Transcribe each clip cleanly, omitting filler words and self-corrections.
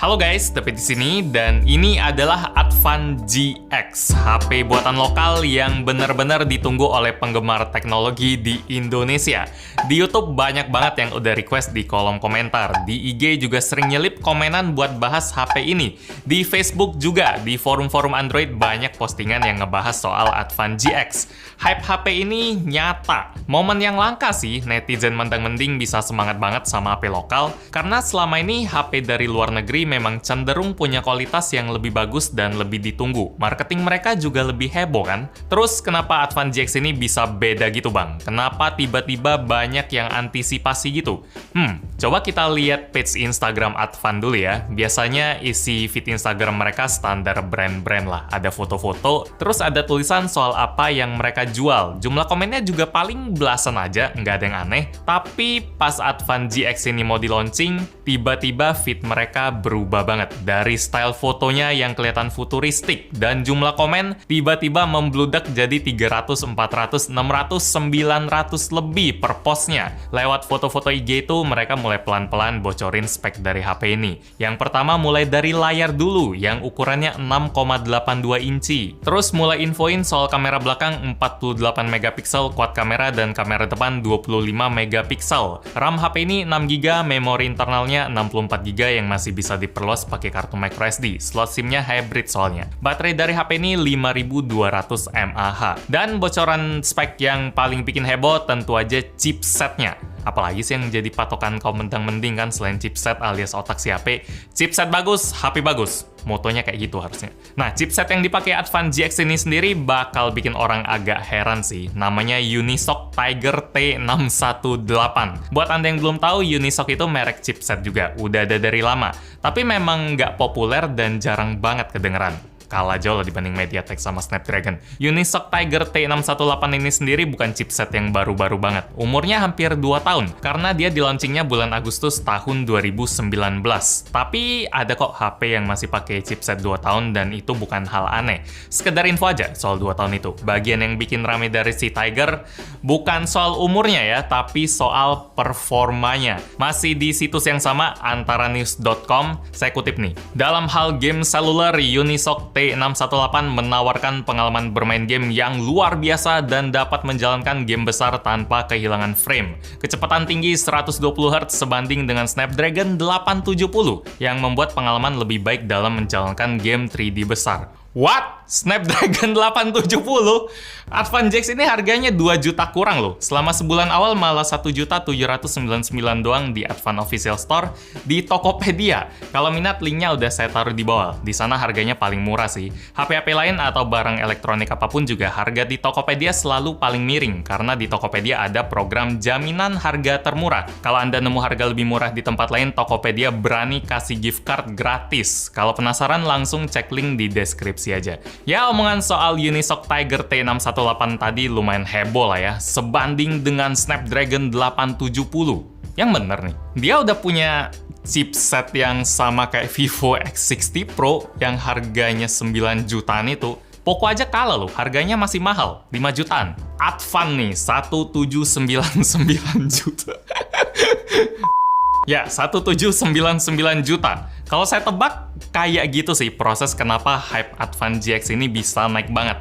Halo guys, Tepi di sini dan ini adalah Advan GX, HP buatan lokal yang benar-benar ditunggu oleh penggemar teknologi di Indonesia. Di YouTube banyak banget yang udah request di kolom komentar. Di IG juga sering nyelip komenan buat bahas HP ini. Di Facebook juga, di forum-forum Android banyak postingan yang ngebahas soal Advan GX. Hype HP ini nyata. Momen yang langka sih, netizen mentang-menting bisa semangat banget sama HP lokal, karena selama ini HP dari luar negeri memang cenderung punya kualitas yang lebih bagus dan lebih ditunggu. Marketing mereka juga lebih heboh kan? Terus kenapa Advan GX ini bisa beda gitu bang? Kenapa tiba-tiba banyak yang antisipasi gitu? Coba kita lihat page Instagram Advan dulu ya. Biasanya isi feed Instagram mereka standar brand-brand lah. Ada foto-foto, terus ada tulisan soal apa yang mereka jual. Jumlah komennya juga paling belasan aja, nggak ada yang aneh. Tapi pas Advan GX ini mau di-launching, tiba-tiba feed mereka berubah banget. Dari style fotonya yang kelihatan futuristik dan jumlah komen tiba-tiba membludak jadi 300, 400, 600, 900 lebih per postnya. Lewat foto-foto IG itu mereka mulai pelan-pelan bocorin spek dari HP ini. Yang pertama mulai dari layar dulu yang ukurannya 6,82 inci. Terus mulai infoin soal kamera belakang 48 megapiksel quad kamera dan kamera depan 25 megapiksel. RAM HP ini 6GB, memori internalnya 64GB yang masih bisa diperluas pakai kartu microSD. Slot SIM-nya hybrid soalnya. Baterai dari HP ini 5200 mAh. Dan bocoran spek yang paling bikin heboh tentu aja chipsetnya. Apalagi sih yang jadi patokan kaum mentang-menting kan selain chipset alias otak si HP. Chipset bagus, HP bagus. Motonya kayak gitu harusnya. Nah, chipset yang dipakai Advan GX ini sendiri bakal bikin orang agak heran sih. Namanya Unisoc Tiger T618. Buat Anda yang belum tahu, Unisoc itu merek chipset juga. Udah ada dari lama. Tapi memang nggak populer dan jarang banget kedengeran. Kalah jauh lah dibanding MediaTek sama Snapdragon. Unisoc Tiger T618 ini sendiri bukan chipset yang baru-baru banget. Umurnya hampir 2 tahun, karena dia di-launchingnya bulan Agustus tahun 2019. Tapi ada kok HP yang masih pakai chipset 2 tahun dan itu bukan hal aneh. Sekedar info aja soal 2 tahun itu. Bagian yang bikin rame dari si Tiger bukan soal umurnya ya, tapi soal performanya. Masih di situs yang sama, antaranews.com, saya kutip nih. Dalam hal game seluler, Unisoc T618 menawarkan pengalaman bermain game yang luar biasa dan dapat menjalankan game besar tanpa kehilangan frame. Kecepatan tinggi 120Hz sebanding dengan Snapdragon 870 yang membuat pengalaman lebih baik dalam menjalankan game 3D besar. What? Snapdragon 870? Advan GX ini harganya 2 juta kurang loh. Selama sebulan awal malah 1.799 doang di Advan Official Store di Tokopedia. Kalau minat, linknya udah saya taruh di bawah. Di sana harganya paling murah sih. HP-HP lain atau barang elektronik apapun juga harga di Tokopedia selalu paling miring. Karena di Tokopedia ada program jaminan harga termurah. Kalau Anda nemu harga lebih murah di tempat lain, Tokopedia berani kasih gift card gratis. Kalau penasaran, langsung cek link di deskripsi aja. Ya, omongan soal Unisoc Tiger T618 tadi lumayan heboh lah ya, sebanding dengan Snapdragon 870. Yang bener nih, dia udah punya chipset yang sama kayak Vivo X60 Pro yang harganya 9 jutaan itu. Poco aja kalah loh, harganya masih mahal, 5 jutaan. Advan nih, 1799 juta. Ya, 1799 juta. Kalau saya tebak, kayak gitu sih proses kenapa hype Advan GX ini bisa naik banget.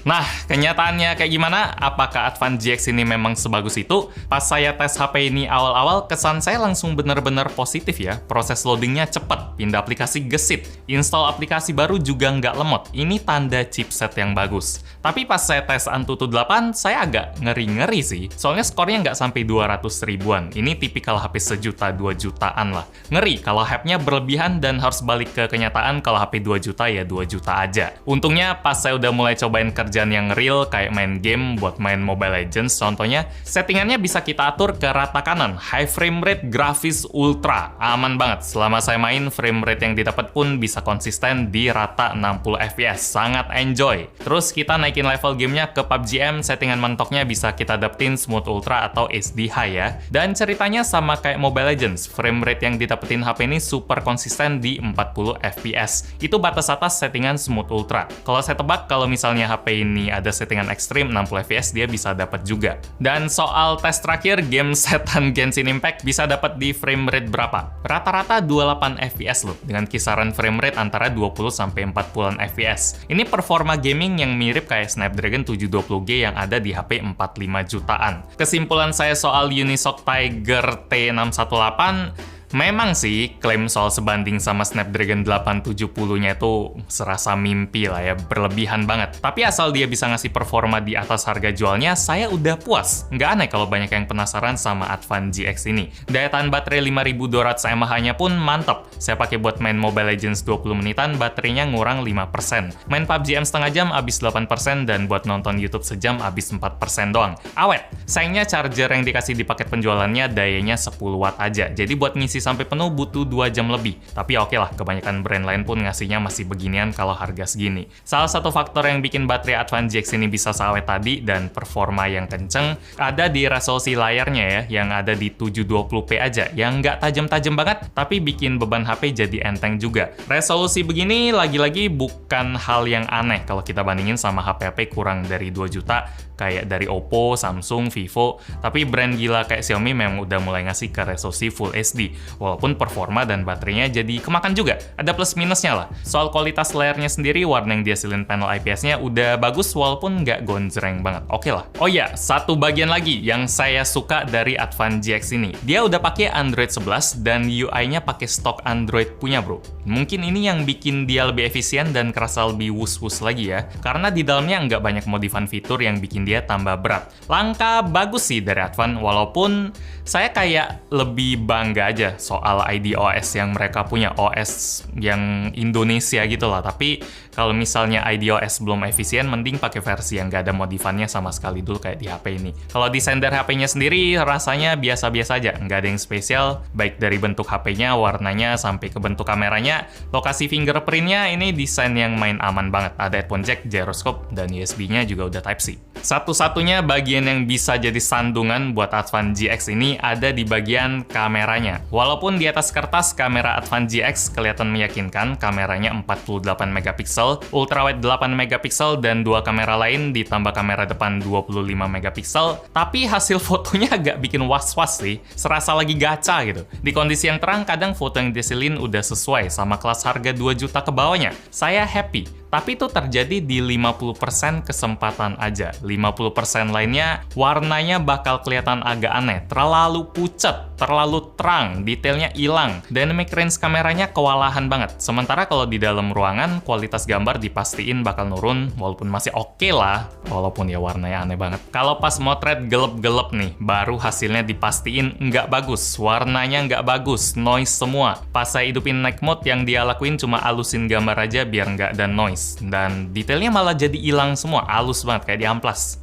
Nah, kenyataannya kayak gimana? Apakah Advan GX ini memang sebagus itu? Pas saya tes HP ini awal-awal, kesan saya langsung bener-bener positif ya. Proses loadingnya cepet, pindah aplikasi gesit, install aplikasi baru juga nggak lemot. Ini tanda chipset yang bagus. Tapi pas saya tes Antutu 8, saya agak ngeri-ngeri sih. Soalnya skornya nggak sampai 200 ribuan. Ini tipikal HP sejuta, 2 jutaan lah. Ngeri kalau hype-nya berlebihan dan harus balik ke kenyataan kalau HP 2 juta ya 2 juta aja. Untungnya pas saya udah mulai cobain kerjaan yang real kayak main game buat main Mobile Legends contohnya, settingannya bisa kita atur ke rata kanan, high frame rate, grafis ultra, aman banget. Selama saya main, frame rate yang didapat pun bisa konsisten di rata 60 fps, sangat enjoy. Terus kita naikin level gamenya ke PUBG M, settingan mentoknya bisa kita dapetin smooth ultra atau HD high ya. Dan ceritanya sama kayak Mobile Legends, frame rate yang didapetin HP ini super konsisten di 40 fps. Itu batas atas settingan smooth ultra. Kalau saya tebak, kalau misalnya HP HP ini ada settingan ekstrim 60 fps, dia bisa dapat juga. Dan soal tes terakhir, game setan Genshin Impact bisa dapat di frame rate berapa? Rata-rata 28 fps loh, dengan kisaran frame rate antara 20-40 fps. Ini performa gaming yang mirip kayak Snapdragon 720G yang ada di HP 45 jutaan. Kesimpulan saya soal Unisoc Tiger T618, memang sih, klaim soal sebanding sama Snapdragon 870-nya itu serasa mimpi lah ya, berlebihan banget. Tapi asal dia bisa ngasih performa di atas harga jualnya, saya udah puas. Nggak aneh kalau banyak yang penasaran sama Advan GX ini. Daya tahan baterai 5200 mAh-nya pun mantap. Saya pakai buat main Mobile Legends 20 menitan, baterainya ngurang 5%. Main PUBG setengah jam, habis 8%, dan buat nonton YouTube sejam, habis 4% doang. Awet. Sayangnya charger yang dikasih di paket penjualannya dayanya 10 watt aja. Jadi buat ngisi sampai penuh butuh 2 jam lebih. Tapi oke lah, kebanyakan brand lain pun ngasihnya masih beginian kalau harga segini. Salah satu faktor yang bikin baterai Advan GX ini bisa seawet tadi dan performa yang kenceng ada di resolusi layarnya ya, yang ada di 720p aja, yang nggak tajam-tajam banget, tapi bikin beban HP jadi enteng juga. Resolusi begini lagi-lagi bukan hal yang aneh kalau kita bandingin sama HP-HP kurang dari 2 juta, kayak dari Oppo, Samsung, Vivo, tapi brand gila kayak Xiaomi memang udah mulai ngasih ke resolusi Full HD. Walaupun performa dan baterainya jadi kemakan juga, ada plus minusnya lah. Soal kualitas layarnya sendiri, warna yang dihasilin panel IPS-nya udah bagus walaupun nggak gonjreng banget, oke lah. Oh ya, satu bagian lagi yang saya suka dari Advan GX ini, dia udah pakai Android 11 dan UI-nya pakai stok Android punya bro. Mungkin ini yang bikin dia lebih efisien dan kerasa lebih wus-wus lagi ya, karena di dalamnya nggak banyak modifan fitur yang bikin dia tambah berat. Langkah bagus sih dari Advan, walaupun saya kayak lebih bangga aja soal IDOS yang mereka punya, OS yang Indonesia gitu lah. Tapi kalau misalnya IDOS belum efisien, mending pakai versi yang nggak ada modifannya sama sekali dulu kayak di HP ini. Kalau desain dari HP-nya sendiri rasanya biasa-biasa aja, nggak ada yang spesial, baik dari bentuk HP-nya, warnanya, sampai ke bentuk kameranya. Lokasi fingerprint-nya ini desain yang main aman banget. Ada headphone jack, gyroscope, dan USB-nya juga udah Type-C. Satu-satunya bagian yang bisa jadi sandungan buat Advan GX ini ada di bagian kameranya. Walaupun di atas kertas kamera Advan GX kelihatan meyakinkan, kameranya 48 megapiksel, ultrawide 8 megapiksel, dan dua kamera lain ditambah kamera depan 25 megapiksel, tapi hasil fotonya agak bikin was-was sih, serasa lagi gacha gitu. Di kondisi yang terang, kadang foto yang dihasilin udah sesuai sama kelas harga 2 juta ke bawahnya. Saya happy. Tapi itu terjadi di 50% kesempatan aja. 50% lainnya, warnanya bakal kelihatan agak aneh. Terlalu pucat, terlalu terang, detailnya hilang. Dynamic range kameranya kewalahan banget. Sementara kalau di dalam ruangan, kualitas gambar dipastiin bakal nurun, walaupun masih oke lah. Walaupun ya warnanya aneh banget. Kalau pas motret gelap-gelap nih, baru hasilnya dipastiin nggak bagus. Warnanya nggak bagus, noise semua. Pas saya hidupin night mode, yang dia lakuin cuma alusin gambar aja biar nggak ada noise. Dan detailnya malah jadi hilang semua, halus banget kayak di amplas.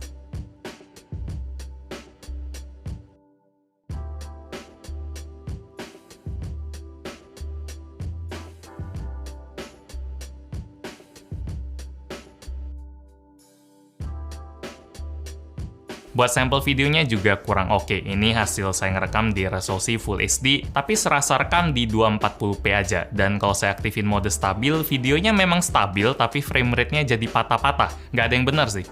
Buat sampel videonya juga kurang oke. Ini hasil saya ngerekam di resolusi Full HD, tapi serasa rekam di 240p aja. Dan kalau saya aktifin mode stabil, videonya memang stabil, tapi frame rate-nya jadi patah-patah. Nggak ada yang benar sih.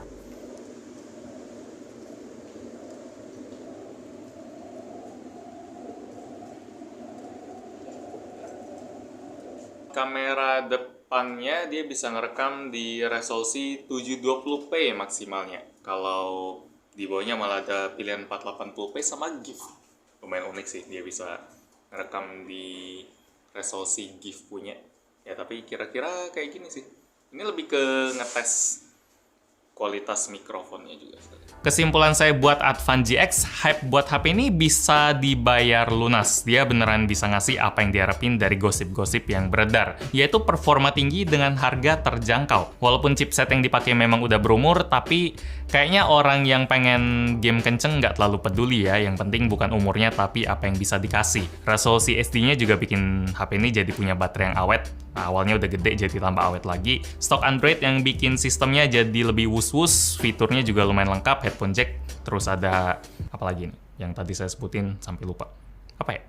Kamera depannya dia bisa ngerekam di resolusi 720p maksimalnya. Kalau di bawahnya malah ada pilihan 480p sama GIF. Lumayan unik sih, dia bisa ngerekam di resolusi GIF punya. Ya tapi kira-kira kayak gini sih. Ini lebih ke ngetes kualitas mikrofonnya juga. Kesimpulan saya buat Advan GX, hype buat HP ini bisa dibayar lunas. Dia beneran bisa ngasih apa yang diharapin dari gosip-gosip yang beredar, yaitu performa tinggi dengan harga terjangkau. Walaupun chipset yang dipakai memang udah berumur, tapi kayaknya orang yang pengen game kenceng nggak terlalu peduli ya. Yang penting bukan umurnya, tapi apa yang bisa dikasih. Resolusi SD-nya juga bikin HP ini jadi punya baterai yang awet. Nah, awalnya udah gede jadi tambah awet lagi. Stok Android yang bikin sistemnya jadi lebih wus-wus, fiturnya juga lumayan lengkap, headphone jack, terus ada apa lagi nih yang tadi saya sebutin sampai lupa. Apa ya?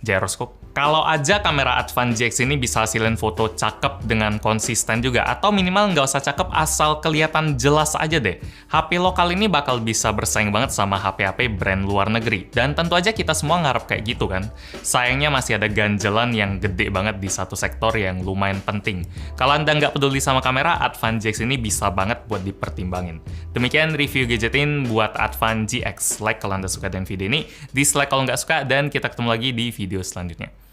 Gyroscope. Kalau aja kamera Advan GX ini bisa hasilin foto cakep dengan konsisten juga, atau minimal nggak usah cakep asal kelihatan jelas aja deh, HP lokal ini bakal bisa bersaing banget sama HP-HP brand luar negeri. Dan tentu aja kita semua ngarep kayak gitu kan. Sayangnya masih ada ganjelan yang gede banget di satu sektor yang lumayan penting. Kalau Anda nggak peduli sama kamera, Advan GX ini bisa banget buat dipertimbangin. Demikian review gadgetin buat Advan GX. Like kalau Anda suka dengan video ini, dislike kalau nggak suka, dan kita ketemu lagi di video selanjutnya.